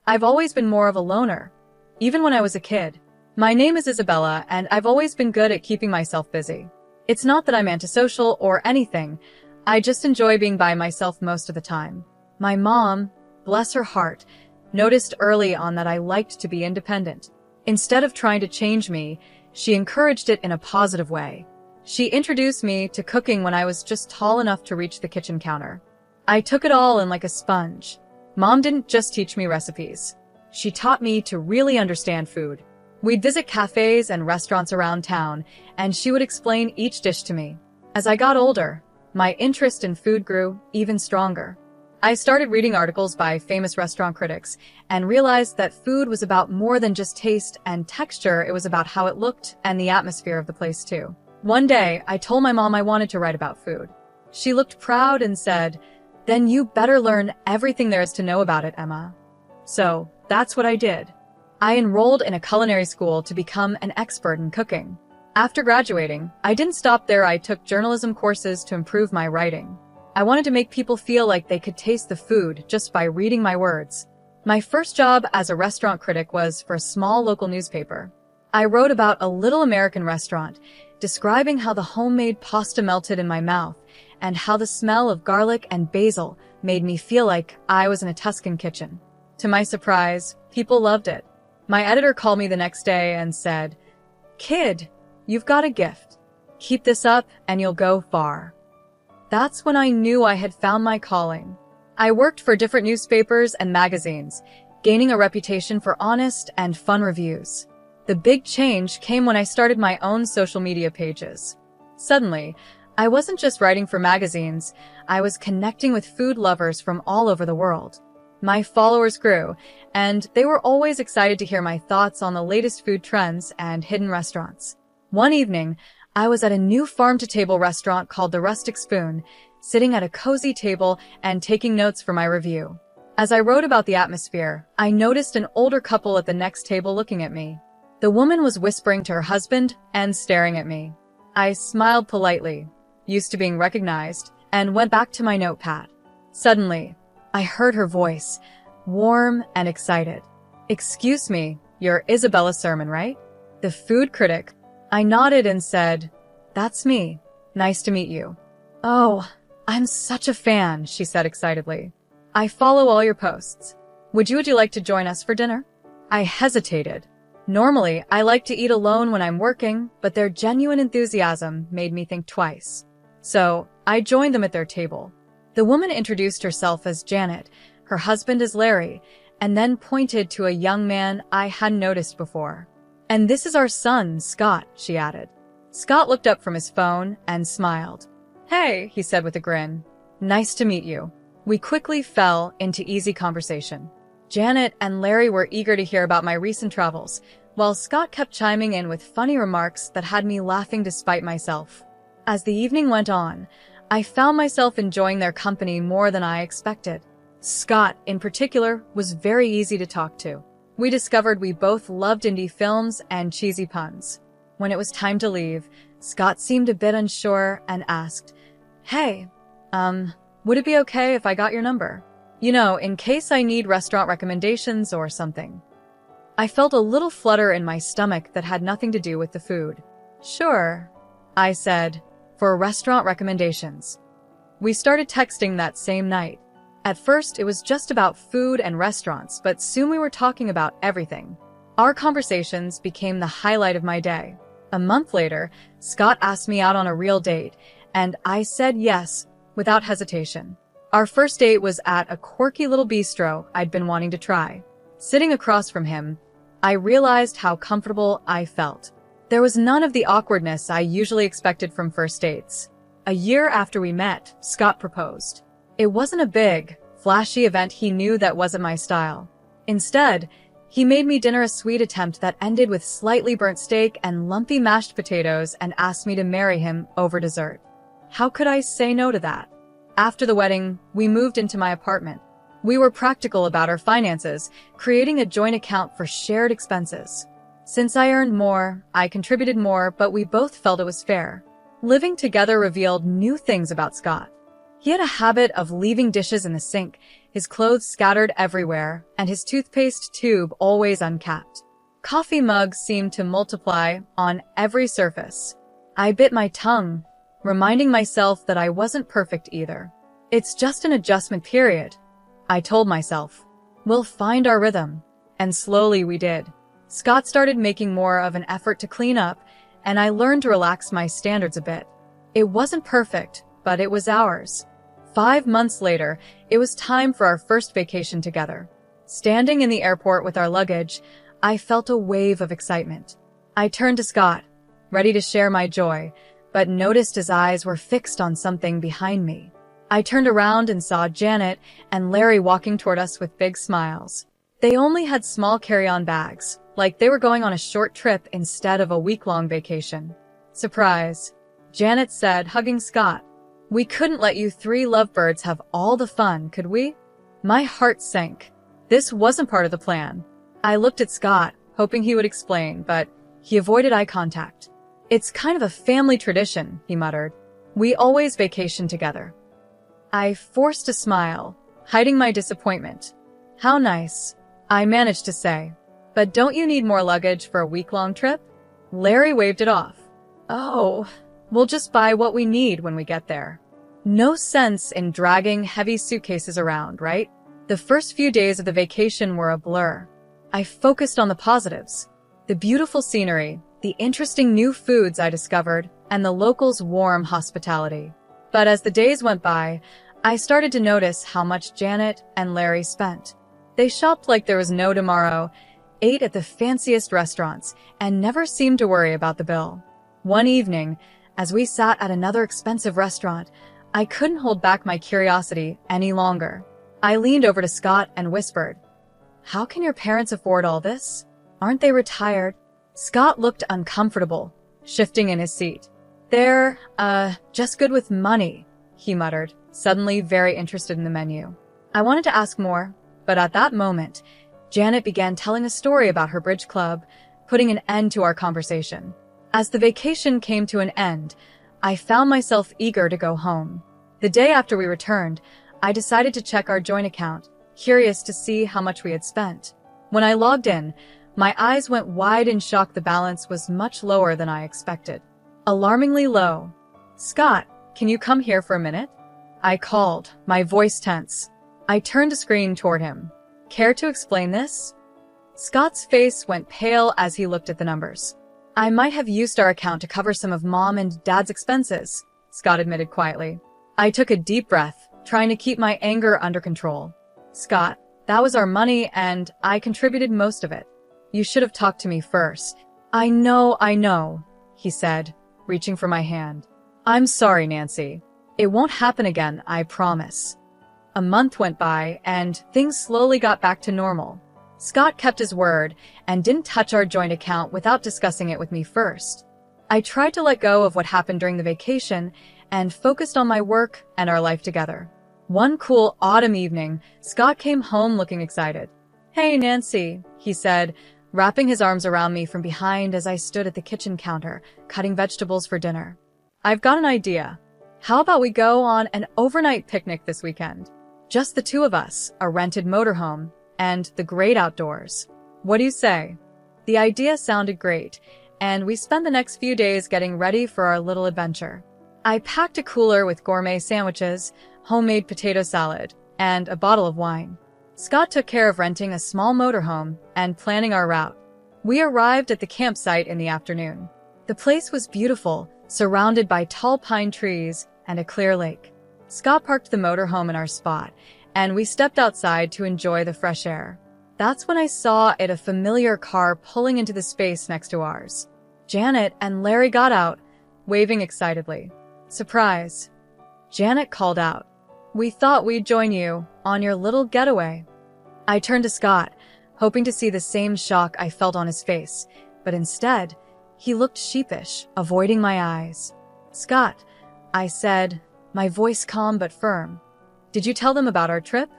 I've always been more of a loner, even when I was a kid. My name is Isabella, and I've always been good at keeping myself busy. It's not that I'm antisocial or anything. I just enjoy being by myself most of the time. My mom, bless her heart, noticed early on that I liked to be independent. Instead of trying to change me, she encouraged it in a positive way. She introduced me to cooking when I was just tall enough to reach the kitchen counter. I took it all in like a sponge. Mom didn't just teach me recipes. She taught me to really understand food. We'd visit cafes and restaurants around town, and she would explain each dish to me. As I got older, my interest in food grew even stronger. I started reading articles by famous restaurant critics and realized that food was about more than just taste and texture. It was about how it looked and the atmosphere of the place too. One day, I told my mom I wanted to write about food. She looked proud and said, "Then you better learn everything there is to know about it, Emma." So, that's what I did. I enrolled in a culinary school to become an expert in cooking. After graduating, I didn't stop there. I took journalism courses to improve my writing. I wanted to make people feel like they could taste the food just by reading my words. My first job as a restaurant critic was for a small local newspaper. I wrote about a little American restaurant, describing how the homemade pasta melted in my mouth and how the smell of garlic and basil made me feel like I was in a Tuscan kitchen. To my surprise, people loved it. My editor called me the next day and said, "Kid, you've got a gift. Keep this up and you'll go far." That's when I knew I had found my calling. I worked for different newspapers and magazines, gaining a reputation for honest and fun reviews. The big change came when I started my own social media pages. Suddenly, I wasn't just writing for magazines, I was connecting with food lovers from all over the world. My followers grew, and they were always excited to hear my thoughts on the latest food trends and hidden restaurants. One evening, I was at a new farm-to-table restaurant called the Rustic Spoon, sitting at a cozy table and taking notes for my review. As I wrote about the atmosphere, I noticed an older couple at the next table looking at me. The woman was whispering to her husband and staring at me. I smiled politely, used to being recognized, and went back to my notepad. Suddenly, I heard her voice, warm and excited. "Excuse me, you're Isabella Sermon, right? The food critic." I nodded and said, "That's me. Nice to meet you." "Oh, I'm such a fan," she said excitedly. "I follow all your posts. Would you like to join us for dinner?" I hesitated. Normally, I like to eat alone when I'm working, but their genuine enthusiasm made me think twice. So, I joined them at their table. The woman introduced herself as Janet, her husband as Larry, and then pointed to a young man I hadn't noticed before. "And this is our son, Scott," she added. Scott looked up from his phone and smiled. "Hey," he said with a grin. "Nice to meet you." We quickly fell into easy conversation. Janet and Larry were eager to hear about my recent travels, while Scott kept chiming in with funny remarks that had me laughing despite myself. As the evening went on, I found myself enjoying their company more than I expected. Scott, in particular, was very easy to talk to. We discovered we both loved indie films and cheesy puns. When it was time to leave, Scott seemed a bit unsure and asked, "Hey, would it be okay if I got your number? In case I need restaurant recommendations or something." I felt a little flutter in my stomach that had nothing to do with the food. "Sure," I said, "for restaurant recommendations." We started texting that same night. At first, it was just about food and restaurants, but soon we were talking about everything. Our conversations became the highlight of my day. A month later, Scott asked me out on a real date, and I said yes, without hesitation. Our first date was at a quirky little bistro I'd been wanting to try. Sitting across from him, I realized how comfortable I felt. There was none of the awkwardness I usually expected from first dates. A year after we met, Scott proposed. It wasn't a big, flashy event. He knew that wasn't my style. Instead, he made me dinner, a sweet attempt that ended with slightly burnt steak and lumpy mashed potatoes, and asked me to marry him over dessert. How could I say no to that? After the wedding, we moved into my apartment. We were practical about our finances, creating a joint account for shared expenses. Since I earned more, I contributed more, but we both felt it was fair. Living together revealed new things about Scott. He had a habit of leaving dishes in the sink, his clothes scattered everywhere, and his toothpaste tube always uncapped. Coffee mugs seemed to multiply on every surface. I bit my tongue, reminding myself that I wasn't perfect either. It's just an adjustment period, I told myself. We'll find our rhythm. And slowly we did. Scott started making more of an effort to clean up, and I learned to relax my standards a bit. It wasn't perfect, but it was ours. 5 months later, it was time for our first vacation together. Standing in the airport with our luggage, I felt a wave of excitement. I turned to Scott, ready to share my joy, but noticed his eyes were fixed on something behind me. I turned around and saw Janet and Larry walking toward us with big smiles. They only had small carry-on bags, like they were going on a short trip instead of a week-long vacation. Surprise, Janet said, hugging Scott. We couldn't let you 3 lovebirds have all the fun, could we? My heart sank. This wasn't part of the plan. I looked at Scott, hoping he would explain, but he avoided eye contact. It's kind of a family tradition, he muttered. We always vacation together. I forced a smile, hiding my disappointment. How nice, I managed to say. But don't you need more luggage for a week-long trip? Larry waved it off. Oh, we'll just buy what we need when we get there. No sense in dragging heavy suitcases around, right? The first few days of the vacation were a blur. I focused on the positives. The beautiful scenery, the interesting new foods I discovered, and the locals' warm hospitality. But as the days went by, I started to notice how much Janet and Larry spent. They shopped like there was no tomorrow, ate at the fanciest restaurants, and never seemed to worry about the bill. One evening, as we sat at another expensive restaurant, I couldn't hold back my curiosity any longer. I leaned over to Scott and whispered, "How can your parents afford all this? Aren't they retired?" Scott looked uncomfortable, shifting in his seat. "They're, just good with money," he muttered, suddenly very interested in the menu. I wanted to ask more, but at that moment, Janet began telling a story about her bridge club, putting an end to our conversation. As the vacation came to an end, I found myself eager to go home. The day after we returned, I decided to check our joint account, curious to see how much we had spent. When I logged in, my eyes went wide in shock. The balance was much lower than I expected. Alarmingly low. "Scott, can you come here for a minute?" I called, my voice tense. I turned a screen toward him. "Care to explain this?" Scott's face went pale as he looked at the numbers. "I might have used our account to cover some of Mom and Dad's expenses," Scott admitted quietly. I took a deep breath, trying to keep my anger under control. "Scott, that was our money and I contributed most of it. You should have talked to me first." I know, he said, reaching for my hand. "I'm sorry, Nancy. It won't happen again, I promise." A month went by and things slowly got back to normal. Scott kept his word and didn't touch our joint account without discussing it with me first. I tried to let go of what happened during the vacation and focused on my work and our life together. One cool autumn evening, Scott came home looking excited. "Hey, Nancy," he said, wrapping his arms around me from behind as I stood at the kitchen counter, cutting vegetables for dinner. "I've got an idea. How about we go on an overnight picnic this weekend? Just the 2 of us, a rented motorhome, and the great outdoors. What do you say?" The idea sounded great, and we spent the next few days getting ready for our little adventure. I packed a cooler with gourmet sandwiches, homemade potato salad, and a bottle of wine. Scott took care of renting a small motorhome and planning our route. We arrived at the campsite in the afternoon. The place was beautiful, surrounded by tall pine trees and a clear lake. Scott parked the motorhome in our spot, and we stepped outside to enjoy the fresh air. That's when I saw a familiar car pulling into the space next to ours. Janet and Larry got out, waving excitedly. "Surprise," Janet called out. "We thought we'd join you on your little getaway." I turned to Scott, hoping to see the same shock I felt on his face, but instead, he looked sheepish, avoiding my eyes. "Scott," I said, my voice calm but firm. "Did you tell them about our trip?"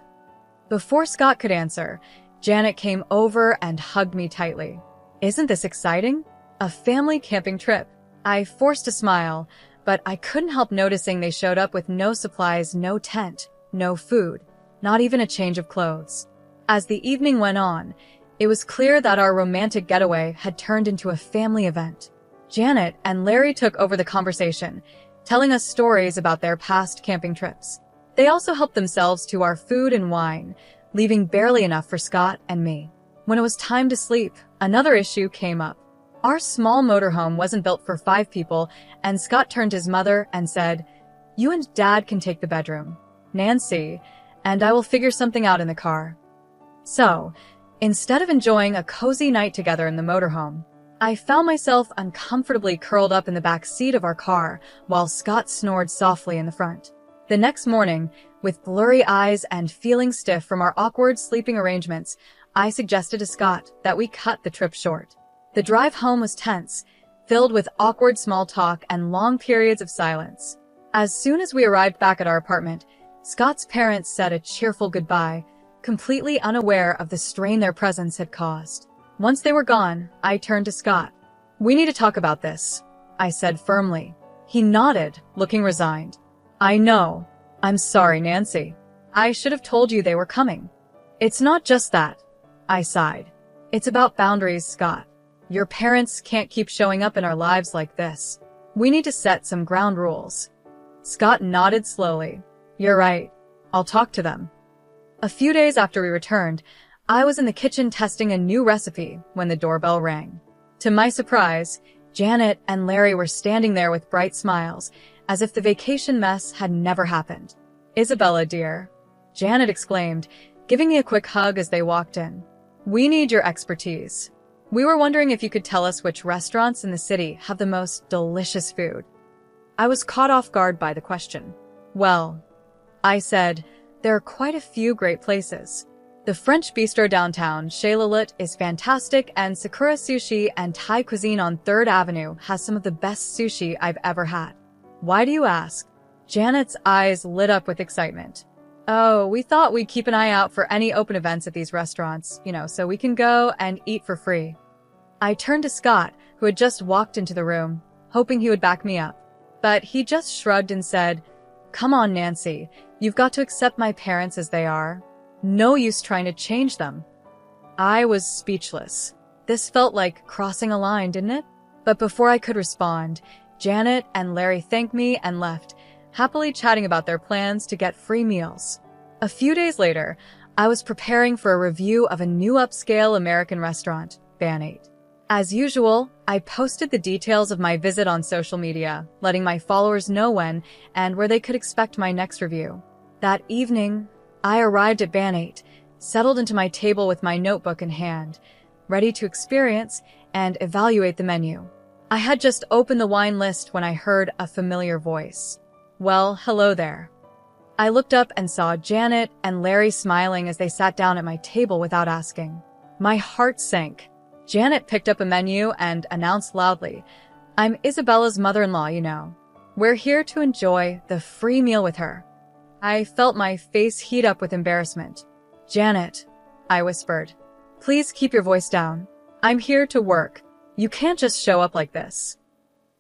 Before Scott could answer, Janet came over and hugged me tightly. "Isn't this exciting? A family camping trip." I forced a smile, but I couldn't help noticing they showed up with no supplies, no tent, no food, not even a change of clothes. As the evening went on, it was clear that our romantic getaway had turned into a family event. Janet and Larry took over the conversation, telling us stories about their past camping trips. They also helped themselves to our food and wine, leaving barely enough for Scott and me. When it was time to sleep, another issue came up. Our small motorhome wasn't built for 5 people, and Scott turned to his mother and said, "You and Dad can take the bedroom, Nancy, and I will figure something out in the car." So, instead of enjoying a cozy night together in the motorhome, I found myself uncomfortably curled up in the back seat of our car while Scott snored softly in the front. The next morning, with blurry eyes and feeling stiff from our awkward sleeping arrangements, I suggested to Scott that we cut the trip short. The drive home was tense, filled with awkward small talk and long periods of silence. As soon as we arrived back at our apartment, Scott's parents said a cheerful goodbye, completely unaware of the strain their presence had caused. Once they were gone, I turned to Scott. "We need to talk about this," I said firmly. He nodded, looking resigned. "I know. I'm sorry, Nancy. I should have told you they were coming." "It's not just that," I sighed. "It's about boundaries, Scott. Your parents can't keep showing up in our lives like this. We need to set some ground rules." Scott nodded slowly. "You're right. I'll talk to them." A few days after we returned, I was in the kitchen testing a new recipe when the doorbell rang. To my surprise, Janet and Larry were standing there with bright smiles, as if the vacation mess had never happened. "Isabella, dear," Janet exclaimed, giving me a quick hug as they walked in. "We need your expertise. We were wondering if you could tell us which restaurants in the city have the most delicious food." I was caught off guard by the question. "Well," I said, "there are quite a few great places. The French bistro downtown, Chez Lilith, is fantastic, and Sakura Sushi and Thai cuisine on 3rd Avenue has some of the best sushi I've ever had." "Why do you ask?" Janet's eyes lit up with excitement. "Oh, we thought we'd keep an eye out for any open events at these restaurants, so we can go and eat for free." I turned to Scott, who had just walked into the room, hoping he would back me up. But he just shrugged and said, "Come on, Nancy, you've got to accept my parents as they are. No use trying to change them." I was speechless. This felt like crossing a line, didn't it? But before I could respond, Janet and Larry thanked me and left, happily chatting about their plans to get free meals. A few days later, I was preparing for a review of a new upscale American restaurant, Ban 8. As usual, I posted the details of my visit on social media, letting my followers know when and where they could expect my next review. That evening, I arrived at Ban 8, settled into my table with my notebook in hand, ready to experience and evaluate the menu. I had just opened the wine list when I heard a familiar voice. "Well, hello there." I looked up and saw Janet and Larry smiling as they sat down at my table without asking. My heart sank. Janet picked up a menu and announced loudly, "I'm Isabella's mother-in-law, We're here to enjoy the free meal with her." I felt my face heat up with embarrassment. "Janet," I whispered, "please keep your voice down. I'm here to work. You can't just show up like this."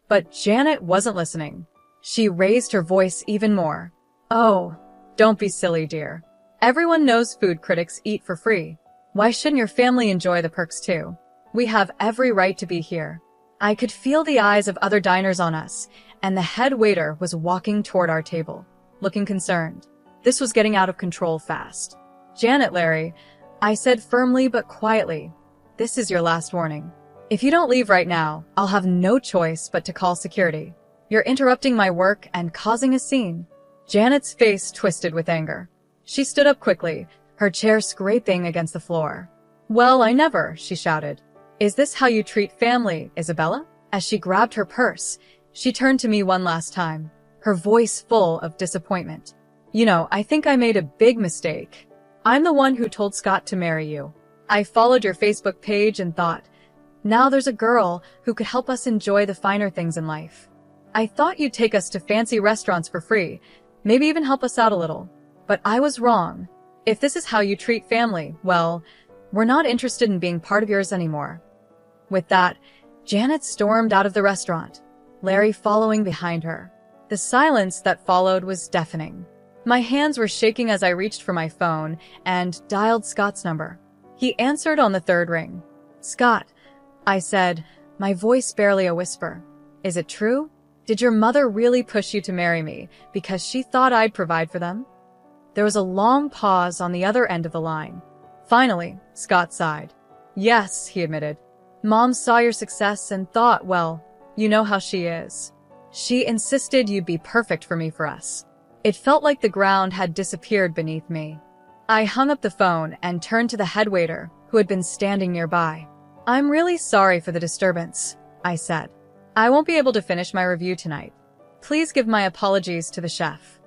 But Janet wasn't listening. She raised her voice even more. "Oh, don't be silly, dear. Everyone knows food critics eat for free. Why shouldn't your family enjoy the perks too? We have every right to be here." I could feel the eyes of other diners on us, and the head waiter was walking toward our table, looking concerned. This was getting out of control fast. "Janet, Larry," I said firmly but quietly, "this is your last warning. If you don't leave right now, I'll have no choice but to call security. You're interrupting my work and causing a scene." Janet's face twisted with anger. She stood up quickly, her chair scraping against the floor. "Well, I never," she shouted. "Is this how you treat family, Isabella?" As she grabbed her purse, she turned to me one last time, her voice full of disappointment. I think I made a big mistake. I'm the one who told Scott to marry you. I followed your Facebook page and thought, now there's a girl who could help us enjoy the finer things in life. I thought you'd take us to fancy restaurants for free, maybe even help us out a little. But I was wrong. If this is how you treat family, well, we're not interested in being part of yours anymore." With that, Janet stormed out of the restaurant, Larry following behind her. The silence that followed was deafening. My hands were shaking as I reached for my phone and dialed Scott's number. He answered on the third ring. "Scott," I said, my voice barely a whisper. "Is it true? Did your mother really push you to marry me because she thought I'd provide for them?" There was a long pause on the other end of the line. Finally, Scott sighed. "Yes," he admitted. "Mom saw your success and thought, well, you know how she is. She insisted you'd be perfect for us." It felt like the ground had disappeared beneath me. I hung up the phone and turned to the head waiter, who had been standing nearby. "I'm really sorry for the disturbance," I said. "I won't be able to finish my review tonight. Please give my apologies to the chef."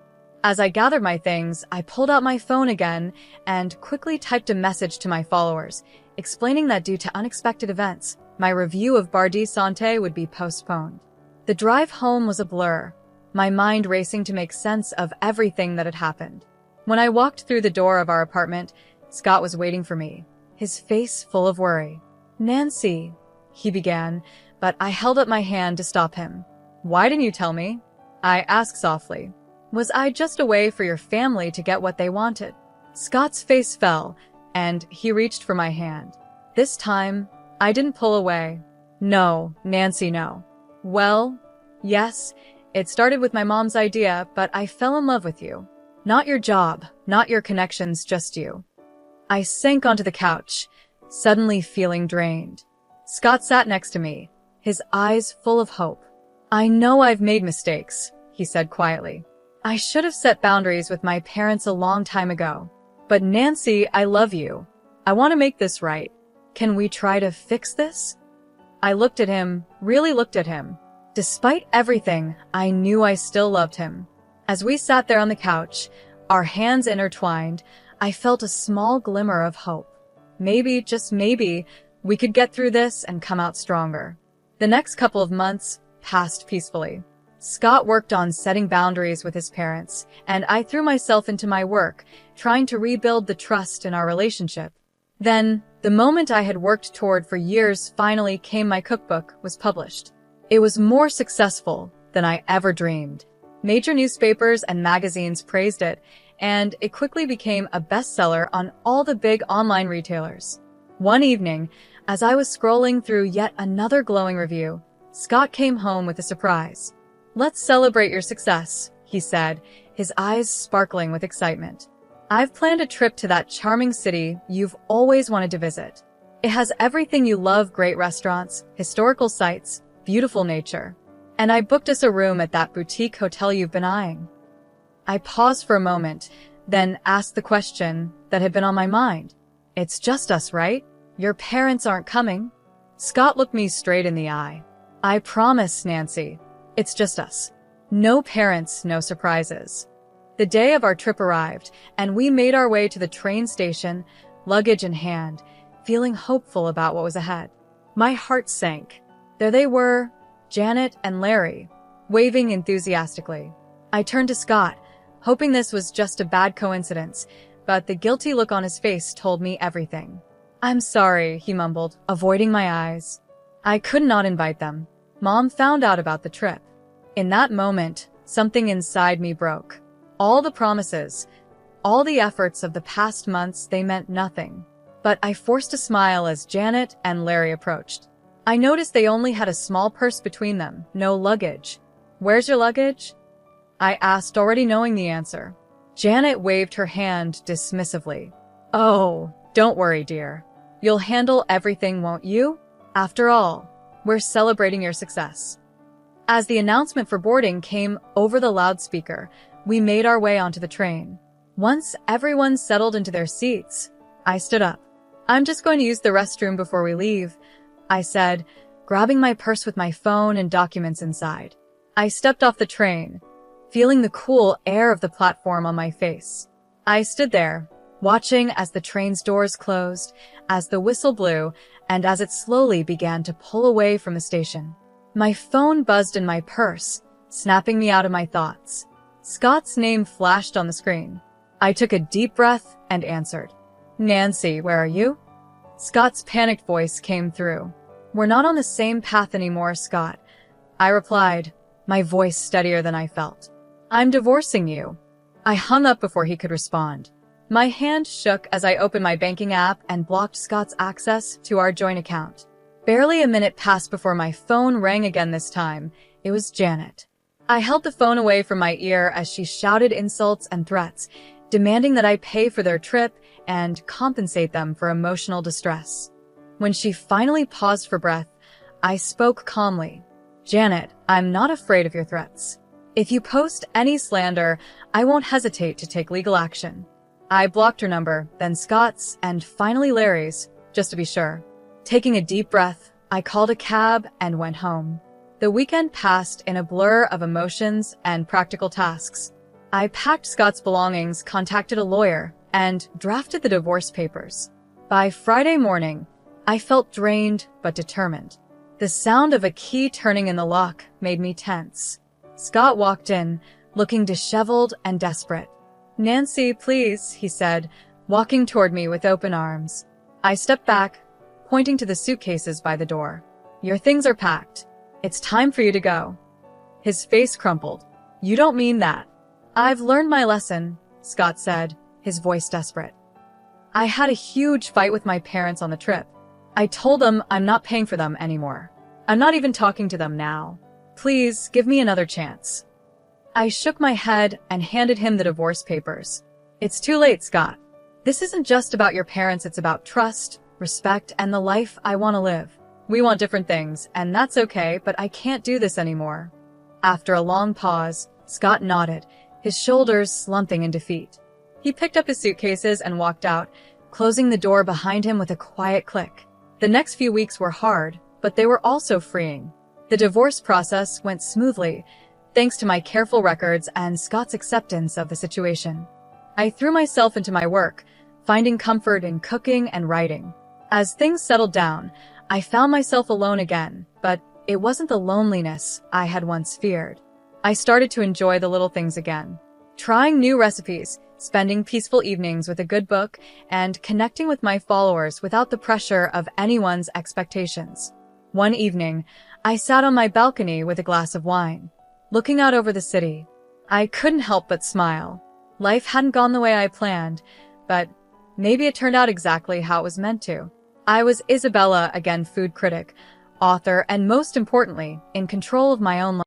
As I gathered my things, I pulled out my phone again and quickly typed a message to my followers, explaining that due to unexpected events, my review of Bar di Sante would be postponed. The drive home was a blur, my mind racing to make sense of everything that had happened. When I walked through the door of our apartment, Scott was waiting for me, his face full of worry. "Nancy," he began, but I held up my hand to stop him. "Why didn't you tell me?" I asked softly. "Was I just a way for your family to get what they wanted?" Scott's face fell, and he reached for my hand. This time, I didn't pull away. "No, Nancy, no." "Well, yes, it started with my mom's idea, but I fell in love with you. Not your job, not your connections, just you." I sank onto the couch, suddenly feeling drained. Scott sat next to me, his eyes full of hope. "I know I've made mistakes," he said quietly. "I should have set boundaries with my parents a long time ago. But Nancy, I love you. I want to make this right. Can we try to fix this?" I looked at him, really looked at him. Despite everything, I knew I still loved him. As we sat there on the couch, our hands intertwined, I felt a small glimmer of hope. Maybe, just maybe, we could get through this and come out stronger. The next couple of months passed peacefully. Scott worked on setting boundaries with his parents, and I threw myself into my work, trying to rebuild the trust in our relationship. Then, the moment I had worked toward for years finally came. My cookbook was published. It was more successful than I ever dreamed. Major newspapers and magazines praised it, and it quickly became a bestseller on all the big online retailers. One evening, as I was scrolling through yet another glowing review, Scott came home with a surprise. "Let's celebrate your success," he said, his eyes sparkling with excitement. "I've planned a trip to that charming city you've always wanted to visit. It has everything you love: great restaurants, historical sites, beautiful nature. And I booked us a room at that boutique hotel you've been eyeing." I paused for a moment, then asked the question that had been on my mind. "It's just us, right? Your parents aren't coming?" Scott looked me straight in the eye. "I promise, Nancy, it's just us. No parents, no surprises." The day of our trip arrived, and we made our way to the train station, luggage in hand, feeling hopeful about what was ahead. My heart sank. There they were, Janet and Larry, waving enthusiastically. I turned to Scott, hoping this was just a bad coincidence, but the guilty look on his face told me everything. "I'm sorry," he mumbled, avoiding my eyes. "I could not invite them. Mom found out about the trip." In that moment, something inside me broke. All the promises, all the efforts of the past months, they meant nothing. But I forced a smile as Janet and Larry approached. I noticed they only had a small purse between them, no luggage. "Where's your luggage?" I asked, already knowing the answer. Janet waved her hand dismissively. "Oh, don't worry, dear. You'll handle everything, won't you? After all, we're celebrating your success." As the announcement for boarding came over the loudspeaker, we made our way onto the train. Once everyone settled into their seats, I stood up. "I'm just going to use the restroom before we leave," I said, grabbing my purse with my phone and documents inside. I stepped off the train, feeling the cool air of the platform on my face. I stood there, watching as the train's doors closed, as the whistle blew, and as it slowly began to pull away from the station. My phone buzzed in my purse, snapping me out of my thoughts. Scott's name flashed on the screen. I took a deep breath and answered. "Nancy, where are you?" Scott's panicked voice came through. "We're not on the same path anymore, Scott," I replied, my voice steadier than I felt. "I'm divorcing you." I hung up before he could respond. My hand shook as I opened my banking app and blocked Scott's access to our joint account. Barely a minute passed before my phone rang again this time. It was Janet. I held the phone away from my ear as she shouted insults and threats, demanding that I pay for their trip and compensate them for emotional distress. When she finally paused for breath, I spoke calmly. "Janet, I'm not afraid of your threats. If you post any slander, I won't hesitate to take legal action." I blocked her number, then Scott's, and finally Larry's, just to be sure. Taking a deep breath, I called a cab and went home. The weekend passed in a blur of emotions and practical tasks. I packed Scott's belongings, contacted a lawyer, and drafted the divorce papers. By Friday morning, I felt drained but determined. The sound of a key turning in the lock made me tense. Scott walked in, looking disheveled and desperate. "Nancy, please," he said, walking toward me with open arms. I stepped back, pointing to the suitcases by the door. "Your things are packed. It's time for you to go." His face crumpled. "You don't mean that." "I've learned my lesson," Scott said, his voice desperate. "I had a huge fight with my parents on the trip. I told them I'm not paying for them anymore. I'm not even talking to them now. Please, give me another chance." I shook my head and handed him the divorce papers. "It's too late, Scott. This isn't just about your parents, it's about trust, respect, and the life I want to live. We want different things, and that's okay, but I can't do this anymore." After a long pause, Scott nodded, his shoulders slumping in defeat. He picked up his suitcases and walked out, closing the door behind him with a quiet click. The next few weeks were hard, but they were also freeing. The divorce process went smoothly, thanks to my careful records and Scott's acceptance of the situation. I threw myself into my work, finding comfort in cooking and writing. As things settled down, I found myself alone again, but it wasn't the loneliness I had once feared. I started to enjoy the little things again. Trying new recipes, spending peaceful evenings with a good book, and connecting with my followers without the pressure of anyone's expectations. One evening, I sat on my balcony with a glass of wine, looking out over the city. I couldn't help but smile. Life hadn't gone the way I planned, but maybe it turned out exactly how it was meant to. I was Isabella, again, food critic, author, and most importantly, in control of my own life.